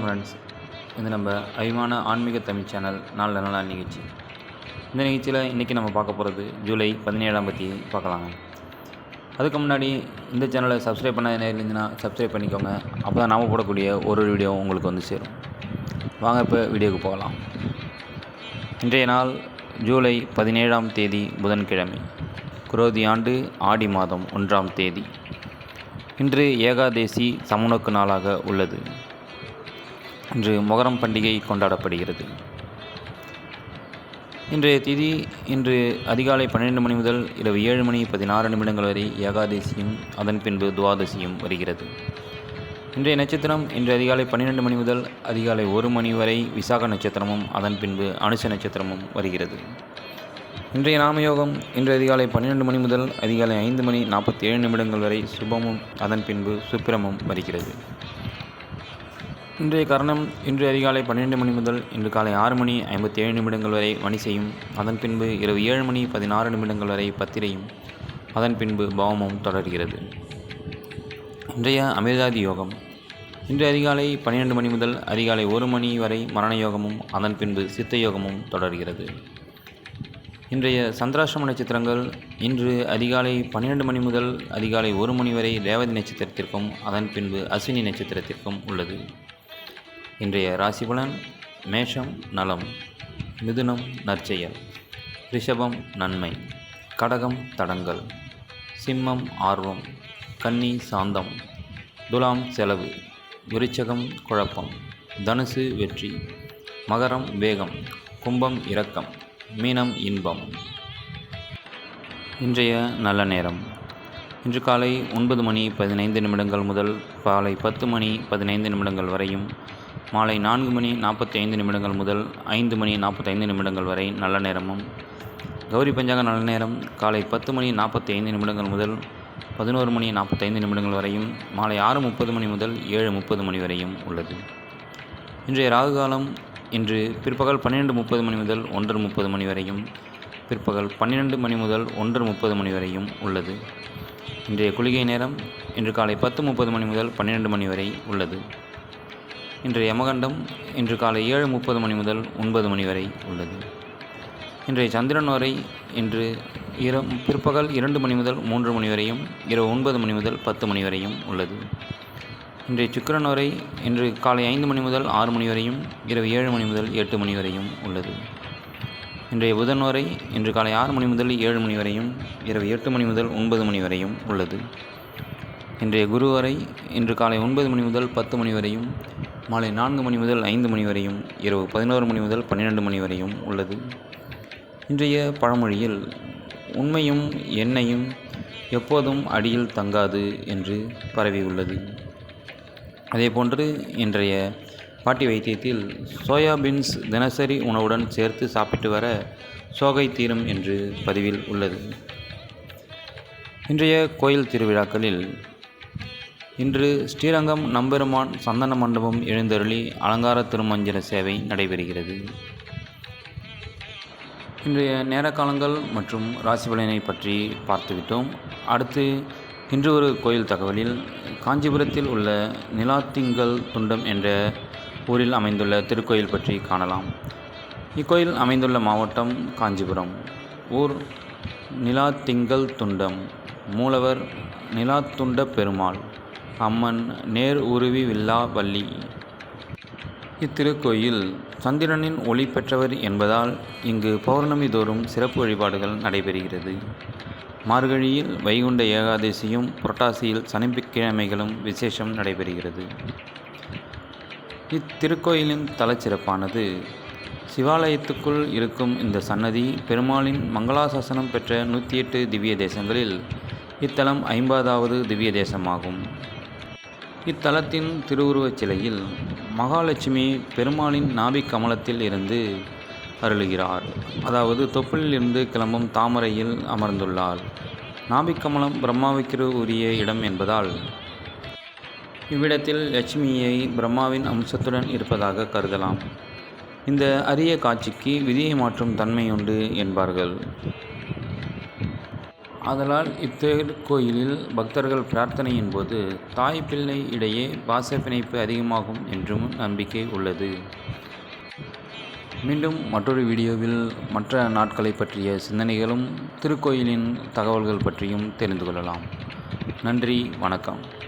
வணக்கம் ஃப்ரெண்ட்ஸ். இது நம்ம அபிமான ஆன்மீக தமிழ் சேனல் நாள் நாள் நிகழ்ச்சி. இந்த நிகழ்ச்சியில் இன்றைக்கி நம்ம பார்க்க போகிறது ஜூலை 17 பற்றி பார்க்கலாங்க. அதுக்கு முன்னாடி இந்த சேனலை சப்ஸ்கிரைப் பண்ண இருந்துச்சுன்னா சப்ஸ்கிரைப் பண்ணிக்கோங்க. அப்போ தான் நாம் போடக்கூடிய ஒரு வீடியோ உங்களுக்கு வந்து சேரும். வாங்க இப்போ வீடியோவுக்கு போகலாம். இன்றைய நாள் ஜூலை 17 புதன்கிழமை, குரோதி ஆண்டு ஆடி மாதம் 1 இன்று ஏகாதேசி சமநோக்கு நாளாக உள்ளது. இன்று மொகரம் பண்டிகை கொண்டாடப்படுகிறது. இன்றைய திதி இன்று அதிகாலை 12 மணி முதல் இரவு 7:16 வரை ஏகாதேசியும் அதன் பின்பு துவாதசியும் வருகிறது. இன்றைய நட்சத்திரம் இன்று அதிகாலை 12 மணி முதல் அதிகாலை 1 மணி வரை விசாக நட்சத்திரமும் அதன் பின்பு அனுச நட்சத்திரமும் வருகிறது. இன்றைய நாமயோகம் இன்று அதிகாலை 12 மணி முதல் அதிகாலை 5:47 வரை சுபமும் அதன் பின்பு சுப்பிரமும் வருகிறது. இன்றைய கரணம் இன்று அதிகாலை 12 மணி முதல் இன்று காலை 6:57 வரை வணிசையும் அதன் பின்பு இரவு 7:16 வரை பத்திரையும் அதன் பின்பு பவமும் தொடர்கிறது. இன்றைய அமிர்தாதி யோகம் இன்று அதிகாலை 12 மணி முதல் அதிகாலை 1 மணி வரை மரண யோகமும் அதன் பின்பு சித்த யோகமும் தொடர்கிறது. இன்றைய சந்திராஷ்டம நட்சத்திரங்கள் இன்று அதிகாலை 12 மணி முதல் அதிகாலை 1 மணி வரை ரேவதி நட்சத்திரத்திற்கும் அதன் பின்பு அஸ்வினி நட்சத்திரத்திற்கும் உள்ளது. இன்றைய ராசிபலன்: மேஷம் நலம், மிதுனம் நற்செயல், ரிஷபம் நன்மை, கடகம் தடங்கல், சிம்மம் ஆர்வம், கன்னி சாந்தம், துலாம் செலவு, விருச்சகம் குழப்பம், தனுசு வெற்றி, மகரம் வேகம், கும்பம் இரக்கம், மீனம் இன்பம். இன்றைய நல்ல நேரம் இன்று காலை 9:15 முதல் காலை 10:15 வரையும், மாலை 4:45 முதல் 5:45 வரை நல்ல நேரமும், கௌரி பஞ்சாங்க நல்ல நேரம் காலை 10:45 முதல் 11:45 வரையும், மாலை 6:30 முதல் 7:30 வரையும் உள்ளது. இன்றைய ராகு காலம் இன்று பிற்பகல் 12:30 முதல் 1:30 வரையும், பிற்பகல் 12 முதல் 1:30 வரையும் உள்ளது. இன்றைய குளிகை நேரம் இன்று காலை 10:30 முதல் 12 வரை உள்ளது. இன்றைய யமகண்டம் இன்று காலை 7:30 முதல் 9 வரை உள்ளது. இன்றைய சந்திரன் வரை இன்று பிற்பகல் 2 முதல் 3 வரையும், இரவு 9 முதல் 10 வரையும் உள்ளது. இன்றைய சுக்கிரன் வரை இன்று காலை 5 முதல் 6 வரையும், இரவு 7 முதல் 8 வரையும் உள்ளது. இன்றைய புதன் வரை இன்று காலை 6 முதல் 7 வரையும், இரவு 8 முதல் 9 வரையும் உள்ளது. இன்றைய குரு வரை இன்று காலை 9 முதல் 10 வரையும், மாலை 4 முதல் 5 வரையும், இரவு 11 முதல் 12 வரையும் உள்ளது. இன்றைய பழமொழியில் உண்மையும் எண்ணெயும் எப்போதும் அடியில் தங்காது என்று பரவியுள்ளது. அதேபோன்று இன்றைய பாட்டி வைத்தியத்தில் சோயாபீன்ஸ் தினசரி உணவுடன் சேர்த்து சாப்பிட்டு வர சோகை தீரும் என்று பதிவில் உள்ளது. இன்றைய கோயில் திருவிழாக்களில் இன்று ஸ்ரீரங்கம் நம்பெருமான் சந்தன மண்டபம் எழுந்தருளி அலங்கார திருமஞ்சன சேவை நடைபெறுகிறது. இன்றைய நேர காலங்கள் மற்றும் ராசிபலனை பற்றி பார்த்துவிட்டோம். அடுத்து இன்று ஒரு கோயில் தகவலில் காஞ்சிபுரத்தில் உள்ள நிலாத்திங்கல் துண்டம் என்ற ஊரில் அமைந்துள்ள திருக்கோயில் பற்றி காணலாம். இக்கோயில் அமைந்துள்ள மாவட்டம் காஞ்சிபுரம். ஊர் நிலாத்திங்கல் துண்டம். மூலவர் நிலாத்துண்ட பெருமாள். அம்மன் நேர் உருவி வில்லா வள்ளி. இத்திருக்கோயில் சந்திரனின் ஒளி பெற்றவர் என்பதால் இங்கு பௌர்ணமி தோறும் சிறப்பு வழிபாடுகள் நடைபெறுகிறது. மார்கழியில் வைகுண்ட ஏகாதசியும் புரட்டாசியில் சனிக்கிழமைகளும் விசேஷம் நடைபெறுகிறது. இத்திருக்கோயிலின் தலச்சிறப்பானது சிவாலயத்துக்குள் இருக்கும் இந்த சன்னதி பெருமாளின் மங்களாசாசனம் பெற்ற 108 திவ்ய தேசங்களில் இத்தலம் 50வது திவ்ய தேசமாகும். இத்தலத்தின் திருவுருவச் சிலையில் மகாலட்சுமி பெருமாளின் நாபிக் கமலத்தில் இருந்து அருளுகிறார். அதாவது தொப்புளில் இருந்து கிளம்பும் தாமரையில் அமர்ந்துள்ளார். நாபிக் கமலம் பிரம்மாவுக்கு உரிய இடம் என்பதால் இவ்விடத்தில் லட்சுமியை பிரம்மாவின் அம்சத்துடன் இருப்பதாக கருதலாம். இந்த அரிய காட்சிக்கு விதியை மாற்றும் தன்மையுண்டு என்பார்கள். ஆதலால் இத்திருக்கோயிலில் பக்தர்கள் பிரார்த்தனையின் போது தாய் பிள்ளை இடையே பாச பிணைப்பு அதிகமாகும் என்றும் நம்பிக்கை உள்ளது. மீண்டும் மற்றொரு வீடியோவில் மற்ற நாட்களை பற்றிய சிந்தனைகளும் திருக்கோயிலின் தகவல்கள் பற்றியும் தெரிந்து கொள்ளலாம். நன்றி, வணக்கம்.